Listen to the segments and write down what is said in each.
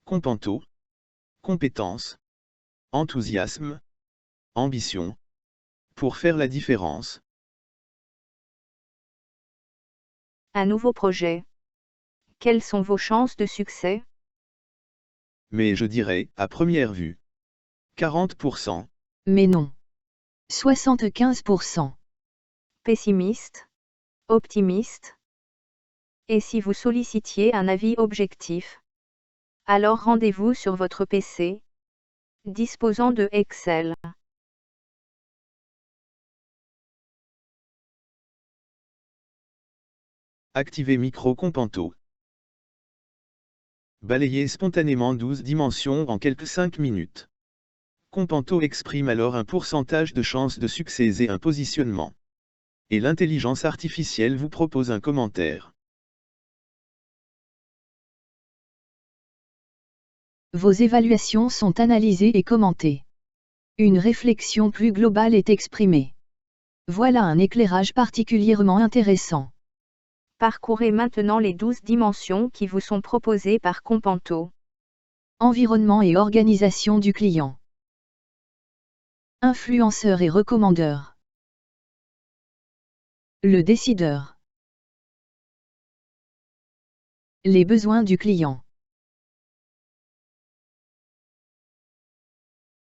Companto. Compétence. Enthousiasme. Ambition. Pour faire la différence. Un nouveau projet. Quelles sont vos chances de succès? Mais je dirais, à première vue, 40%. Mais non. 75%. Pessimiste? Optimiste? Et si vous sollicitiez un avis objectif? Alors rendez-vous sur votre PC, disposant de Excel. Activez micro Companto. Balayez spontanément 12 dimensions en quelques 5 minutes. Companto exprime alors un pourcentage de chances de succès et un positionnement. Et l'intelligence artificielle vous propose un commentaire. Vos évaluations sont analysées et commentées. Une réflexion plus globale est exprimée. Voilà un éclairage particulièrement intéressant. Parcourez maintenant les 12 dimensions qui vous sont proposées par Companto. Environnement et organisation du client. Influenceur et recommandeur. Le décideur. Les besoins du client.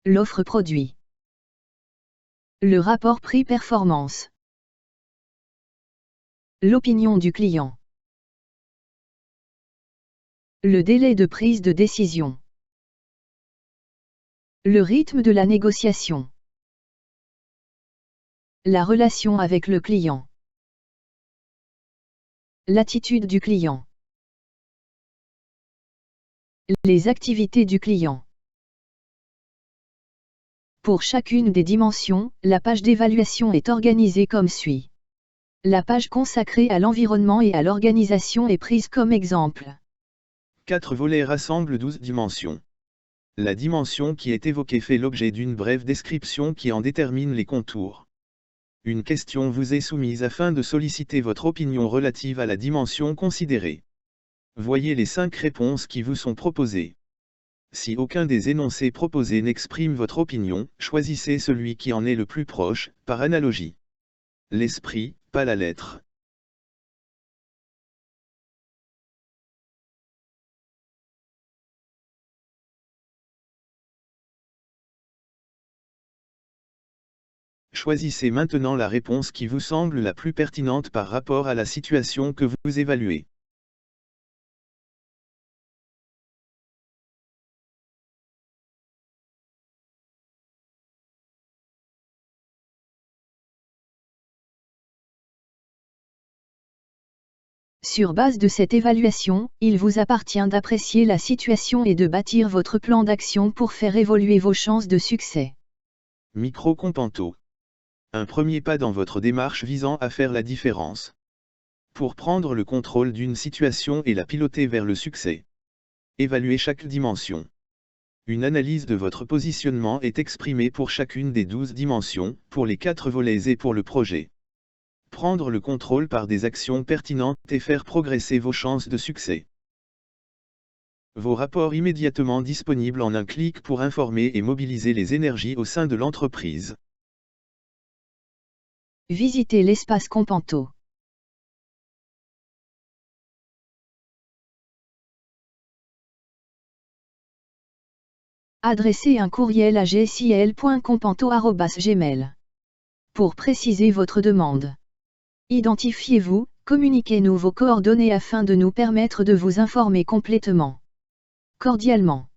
L'offre produit. Le rapport prix-performance. L'opinion du client. Le délai de prise de décision. Le rythme de la négociation. La relation avec le client. L'attitude du client. Les activités du client. Pour chacune des dimensions, la page d'évaluation est organisée comme suit. La page consacrée à l'environnement et à l'organisation est prise comme exemple. 4 volets rassemblent 12 dimensions. La dimension qui est évoquée fait l'objet d'une brève description qui en détermine les contours. Une question vous est soumise afin de solliciter votre opinion relative à la dimension considérée. Voyez les 5 réponses qui vous sont proposées. Si aucun des énoncés proposés n'exprime votre opinion, choisissez celui qui en est le plus proche, par analogie. L'esprit, pas la lettre. Choisissez maintenant la réponse qui vous semble la plus pertinente par rapport à la situation que vous évaluez. Sur base de cette évaluation, il vous appartient d'apprécier la situation et de bâtir votre plan d'action pour faire évoluer vos chances de succès. Micro Companto. Un premier pas dans votre démarche visant à faire la différence. Pour prendre le contrôle d'une situation et la piloter vers le succès. Évaluez chaque dimension. Une analyse de votre positionnement est exprimée pour chacune des 12 dimensions, pour les 4 volets et pour le projet. Prendre le contrôle par des actions pertinentes et faire progresser vos chances de succès. Vos rapports immédiatement disponibles en un clic pour informer et mobiliser les énergies au sein de l'entreprise. Visitez l'espace Companto. Adressez un courriel à gsil.companto@gmail. Pour préciser votre demande. Identifiez-vous, communiquez-nous vos coordonnées afin de nous permettre de vous informer complètement. Cordialement.